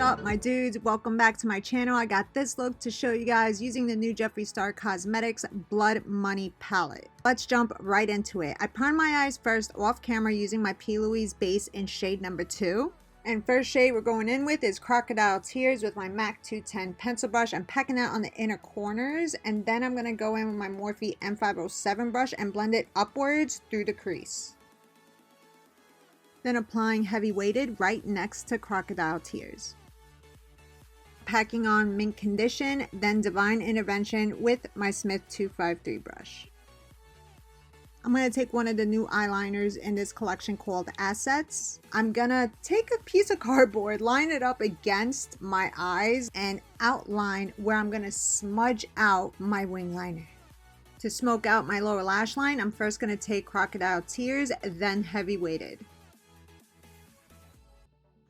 up, my dudes? Welcome back to my channel. I got this look to show you guys using the new Jeffree Star Cosmetics Blood Money palette. Let's jump right into it. I primed my eyes first off camera using my P.LOUISE base in shade number 2. And first shade we're going in with is Crocodile Tears with my MAC 210 pencil brush. I'm packing that on the inner corners, and then I'm going to go in with my Morphe M507 brush and blend it upwards through the crease. Then applying Heavy Weighted right next to Crocodile Tears. Packing on Mint Condition, then Divine Intervention with my Smith 253 brush. I'm going to take one of the new eyeliners in this collection called Assets. I'm going to take a piece of cardboard, line it up against my eyes, and outline where I'm going to smudge out my wing liner. To smoke out my lower lash line, I'm first going to take Crocodile Tears, then Heavy Weighted.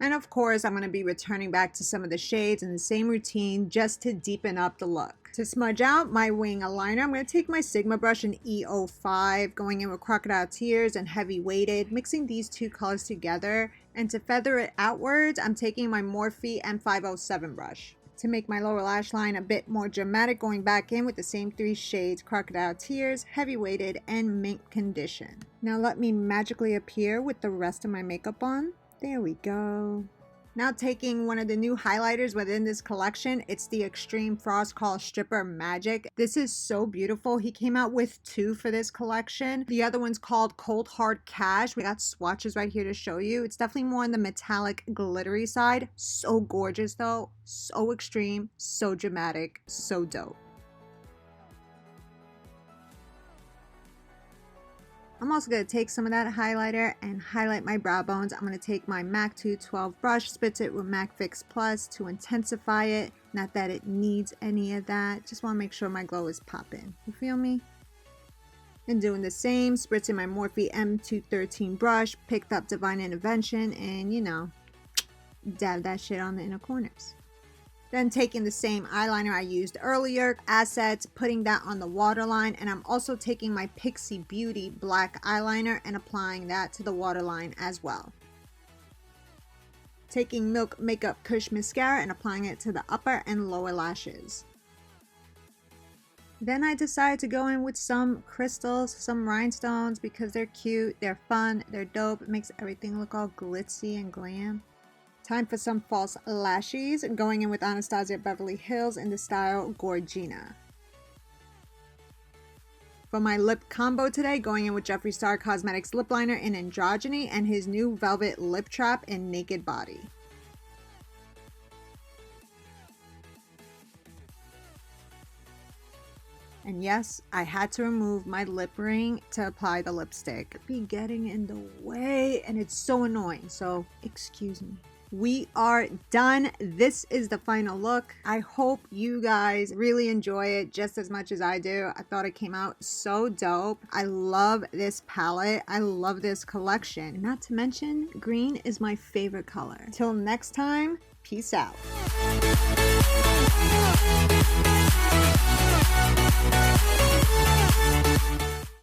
And of course, I'm going to be returning back to some of the shades in the same routine just to deepen up the look. To smudge out my wing liner, I'm going to take my Sigma brush in E05, going in with Crocodile Tears and Heavy Weighted, mixing these two colors together. And to feather it outwards, I'm taking my Morphe M507 brush. To make my lower lash line a bit more dramatic, going back in with the same three shades, Crocodile Tears, Heavy Weighted, and Mint Condition. Now let me magically appear with the rest of my makeup on. There we go. Now taking one of the new highlighters within this collection, it's the Extreme Frost called Stripper Magic. This is so beautiful. He came out with two for this collection. The other one's called Cold Hard Cash. We got swatches right here to show you. It's definitely more on the metallic glittery side. So gorgeous though, so extreme, so dramatic, so dope. I'm also going to take some of that highlighter and highlight my brow bones. I'm going to take my MAC 212 brush, spritz it with MAC Fix Plus to intensify it. Not that it needs any of that. Just want to make sure my glow is popping. You feel me? And doing the same, spritzing my Morphe M213 brush, picked up Divine Intervention, and you know, dab that shit on the inner corners. Then taking the same eyeliner I used earlier, Assets, putting that on the waterline, and I'm also taking my Pixie Beauty black eyeliner and applying that to the waterline as well. Taking Milk Makeup Kush Mascara and applying it to the upper and lower lashes. Then I decided to go in with some crystals, some rhinestones, because they're cute, they're fun, they're dope. It makes everything look all glitzy and glam. Time for some false lashes, going in with Anastasia Beverly Hills in the style Gorgina. For my lip combo today, going in with Jeffree Star Cosmetics lip liner in Androgyny and his new Velvet Lip Trap in Naked Body. And yes, I had to remove my lip ring to apply the lipstick. It'd be getting in the way and it's so annoying, so excuse me. We are done. This is the final look. I hope you guys really enjoy it just as much as I do. I thought it came out so dope. I love this palette. I love this collection. Not to mention, green is my favorite color. Till next time, peace out.